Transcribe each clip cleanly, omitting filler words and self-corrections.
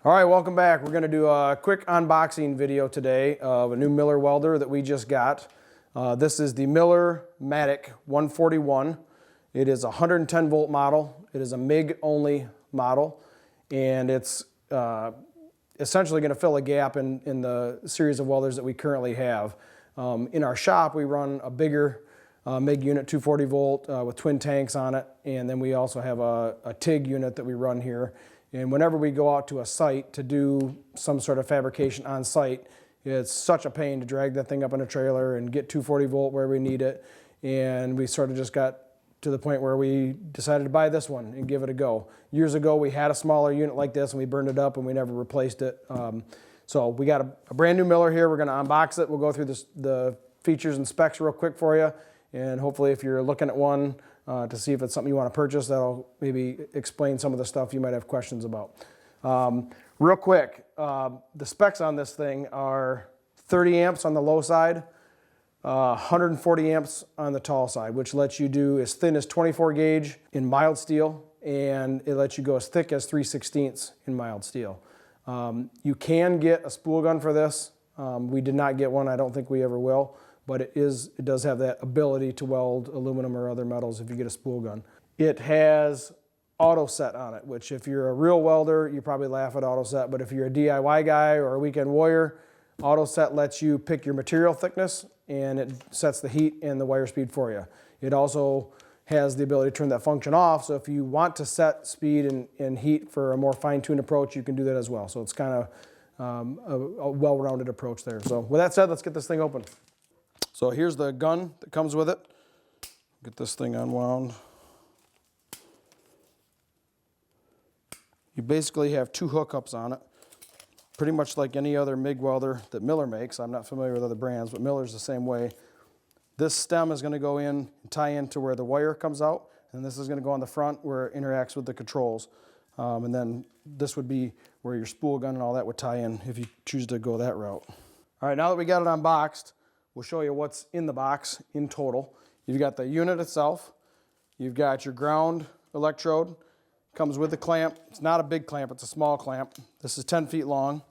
All right, welcome back. We're going to do a quick unboxing video today of a new Miller welder that we just got. This is the Millermatic 141. It is a 110 volt model. It is a MIG only model, and it's essentially going to fill a gap in the series of welders that we currently have. In our shop, we run a bigger MIG unit, 240 volt with twin tanks on it, and then we also have a TIG unit that we run here. And whenever we go out to a site to do some sort of fabrication on site, it's such a pain to drag that thing up in a trailer and get 240 volt where we need it. And we sort of just got to the point where we decided to buy this one and give it a go. Years ago, we had a smaller unit like this and we burned it up and we never replaced it. So we got a brand new Miller here. We're going to unbox it. We'll go through the features and specs real quick for you. And hopefully if you're looking at one, to see if it's something you want to purchase, that'll maybe explain some of the stuff you might have questions about. Real quick, the specs on this thing are 30 amps on the low side, 140 amps on the tall side, which lets you do as thin as 24 gauge in mild steel, and it lets you go as thick as 3/16 in mild steel. You can get a spool gun for this. We did not get one. I don't think we ever will. But it does have that ability to weld aluminum or other metals if you get a spool gun. It has auto set on it, which if you're a real welder, you probably laugh at auto set, but if you're a DIY guy or a weekend warrior, auto set lets you pick your material thickness and it sets the heat and the wire speed for you. It also has the ability to turn that function off, so if you want to set speed and heat for a more fine-tuned approach, you can do that as well. So it's kind of a well-rounded approach there. So with that said, let's get this thing open. So here's the gun that comes with it. Get this thing unwound. You basically have two hookups on it, pretty much like any other MIG welder that Miller makes. I'm not familiar with other brands, but Miller's the same way. This stem is going to go in and tie into where the wire comes out, and this is going to go on the front where it interacts with the controls. And then this would be where your spool gun and all that would tie in if you choose to go that route. All right, now that we got it unboxed, we'll show you what's in the box in total. You've got the unit itself. You've got your ground electrode. Comes with the clamp. It's not a big clamp, it's a small clamp. This is 10 feet long.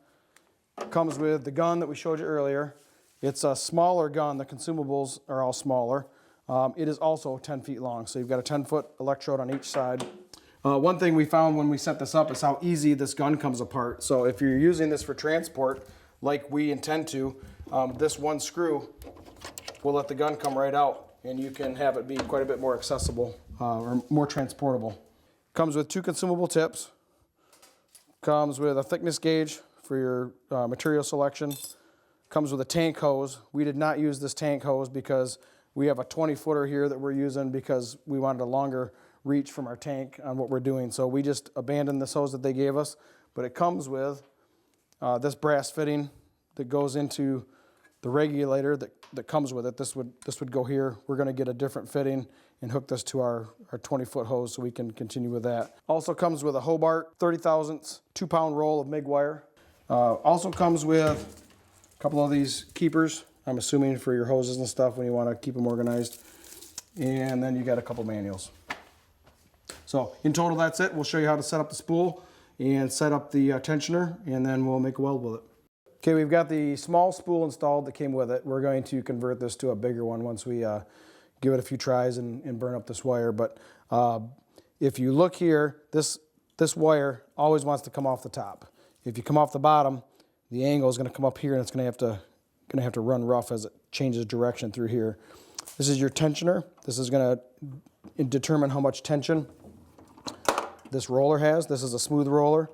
Comes with the gun that we showed you earlier. It's a smaller gun. The consumables are all smaller. It is also 10 feet long, so you've got a 10-foot electrode on each side. One thing we found when we set this up is how easy this gun comes apart. So if you're using this for transport, like we intend to, this one screw will let the gun come right out, and you can have it be quite a bit more accessible or more transportable. Comes with two consumable tips. Comes with a thickness gauge for your material selection. Comes with a tank hose. We did not use this tank hose because we have a 20-footer here that we're using because we wanted a longer reach from our tank on what we're doing. So we just abandoned this hose that they gave us, but it comes with this brass fitting that goes into the regulator that comes with it. This would go here. We're going to get a different fitting and hook this to our 20-foot hose so we can continue with that. Also comes with a Hobart 30 thousandths 2-pound roll of MIG wire. Also comes with a couple of these keepers, I'm assuming for your hoses and stuff when you want to keep them organized. And then you got a couple manuals. So in total, that's it. We'll show you how to set up the spool and set up the tensioner, and then we'll make a weld with it. Okay, we've got the small spool installed that came with it. We're going to convert this to a bigger one once we give it a few tries and burn up this wire. But if you look here, this wire always wants to come off the top. If you come off the bottom, the angle is going to come up here, and it's going to have to run rough as it changes direction through here. This is your tensioner. This is going to determine how much tension this roller has. This is a smooth roller.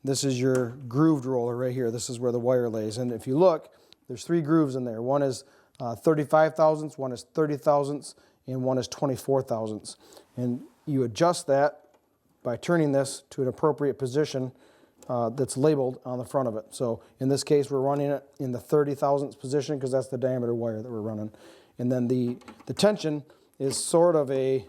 This is your grooved roller right here. This is where the wire lays. And if you look, there's 3 grooves in there. One is 35 thousandths, one is 30 thousandths, and one is 24 thousandths. And you adjust that by turning this to an appropriate position that's labeled on the front of it. So in this case, we're running it in the 30 thousandths position because that's the diameter wire that we're running. And then the tension is sort of a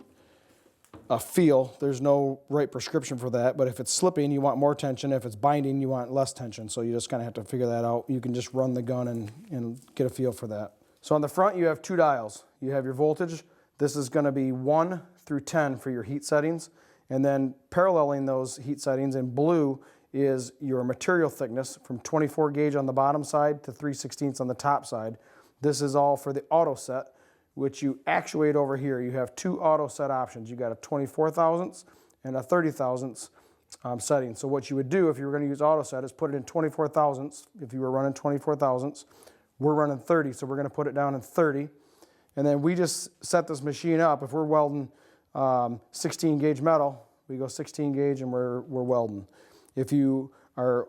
feel. There's no right prescription for that, but if it's slipping, you want more tension. If it's binding, you want less tension. So you just kind of have to figure that out. You can just run the gun and get a feel for that. So on the front, you have 2 dials. You have your voltage. This is going to be 1 through 10 for your heat settings. And then paralleling those heat settings in blue is your material thickness from 24 gauge on the bottom side to 3/16 on the top side. This is all for the auto set, which you actuate over here. You have two auto set options. You got a 24 thousandths and a 30 thousandths setting. So what you would do if you were going to use auto set is put it in 24 thousandths. If you were running 24 thousandths, we're running 30, so we're going to put it down in 30. And then we just set this machine up. If we're welding 16 gauge metal, we go 16 gauge and we're welding. If you are,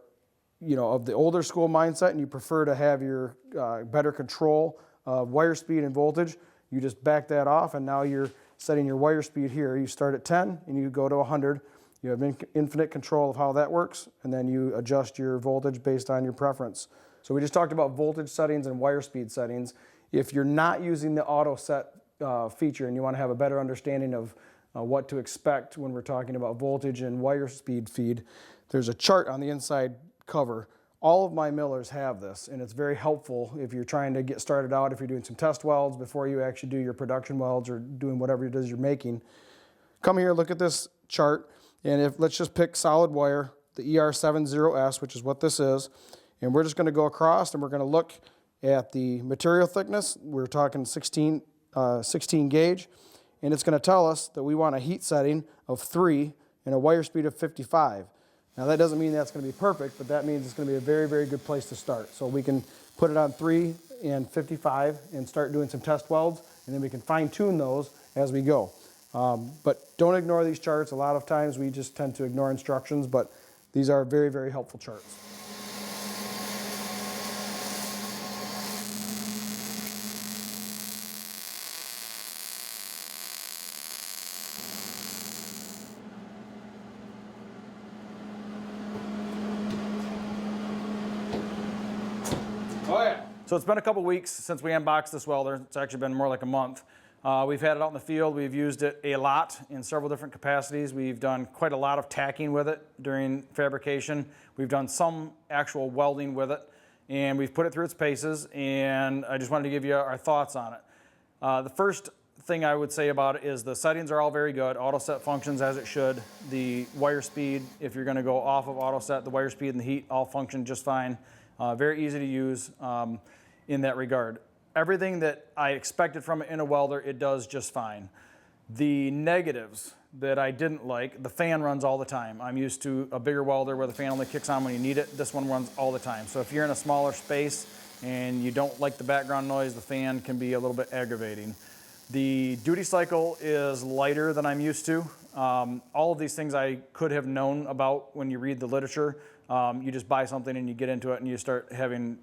of the older school mindset and you prefer to have your better control of wire speed and voltage, you just back that off, and now you're setting your wire speed here. You start at 10 and you go to 100. You have infinite control of how that works, and then you adjust your voltage based on your preference. So we just talked about voltage settings and wire speed settings. If you're not using the auto set feature and you want to have a better understanding of what to expect when we're talking about voltage and wire speed feed, there's a chart on the inside cover. All of my millers have this, and it's very helpful if you're trying to get started out, if you're doing some test welds before you actually do your production welds or doing whatever it is you're making. Come here, look at this chart, and let's just pick solid wire, the ER70S, which is what this is, and we're just going to go across and we're going to look at the material thickness. We're talking 16 gauge, and it's going to tell us that we want a heat setting of 3 and a wire speed of 55. Now that doesn't mean that's going to be perfect, but that means it's going to be a very, very good place to start. So we can put it on 3 and 55 and start doing some test welds, and then we can fine tune those as we go. But don't ignore these charts. A lot of times we just tend to ignore instructions, but these are very, very helpful charts. Oh yeah. So it's been a couple weeks since we unboxed this welder. It's actually been more like a month. We've had it out in the field. We've used it a lot in several different capacities. We've done quite a lot of tacking with it during fabrication. We've done some actual welding with it, and we've put it through its paces, and I just wanted to give you our thoughts on it. The first thing I would say about it is the settings are all very good. Auto set functions as it should. The wire speed, if you're going to go off of auto set, the wire speed and the heat all function just fine. Very easy to use in that regard. Everything that I expected from it in a welder, it does just fine. The negatives that I didn't like, the fan runs all the time. I'm used to a bigger welder where the fan only kicks on when you need it. This one runs all the time. So if you're in a smaller space and you don't like the background noise, the fan can be a little bit aggravating. The duty cycle is lighter than I'm used to. All of these things I could have known about when you read the literature. You just buy something and you get into it and you start having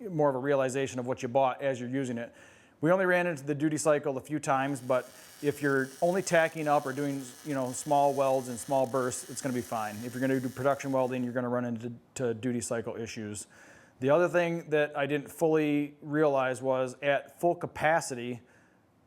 more of a realization of what you bought as you're using it. We only ran into the duty cycle a few times, but if you're only tacking up or doing small welds and small bursts, it's going to be fine. If you're going to do production welding, you're going to run into duty cycle issues. The other thing that I didn't fully realize was at full capacity,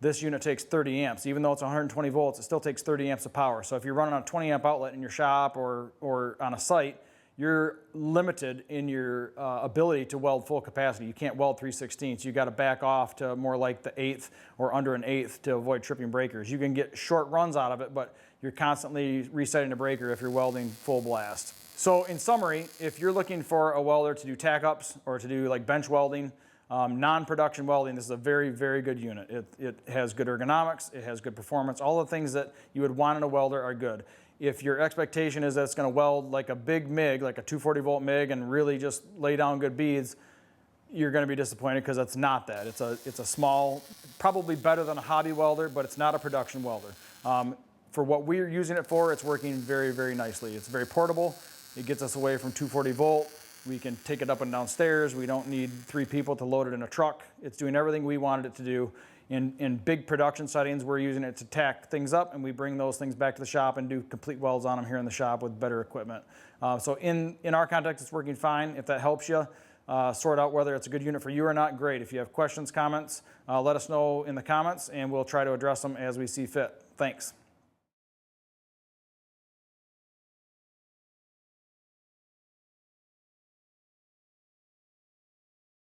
this unit takes 30 amps. Even though it's 120 volts, it still takes 30 amps of power. So if you're running on a 20 amp outlet in your shop or on a site, you're limited in your ability to weld full capacity. You can't weld 3/16. You got to back off to more like the 1/8 or under an 1/8 to avoid tripping breakers. You can get short runs out of it, but you're constantly resetting the breaker if you're welding full blast. So in summary, if you're looking for a welder to do tack-ups or to do like bench welding, non-production welding, this is a very, very good unit. It has good ergonomics, it has good performance. All the things that you would want in a welder are good. If your expectation is that it's going to weld like a big MIG, like a 240 volt MIG, and really just lay down good beads, you're going to be disappointed because it's not that. It's a small, probably better than a hobby welder, but it's not a production welder. For what we're using it for, it's working very, very nicely. It's very portable. It gets us away from 240 volt. We can take it up and down stairs. We don't need 3 people to load it in a truck. It's doing everything we wanted it to do. In big production settings, we're using it to tack things up, and we bring those things back to the shop and do complete welds on them here in the shop with better equipment. So in our context, it's working fine. If that helps you sort out whether it's a good unit for you or not, great. If you have questions, comments, let us know in the comments, and we'll try to address them as we see fit. Thanks.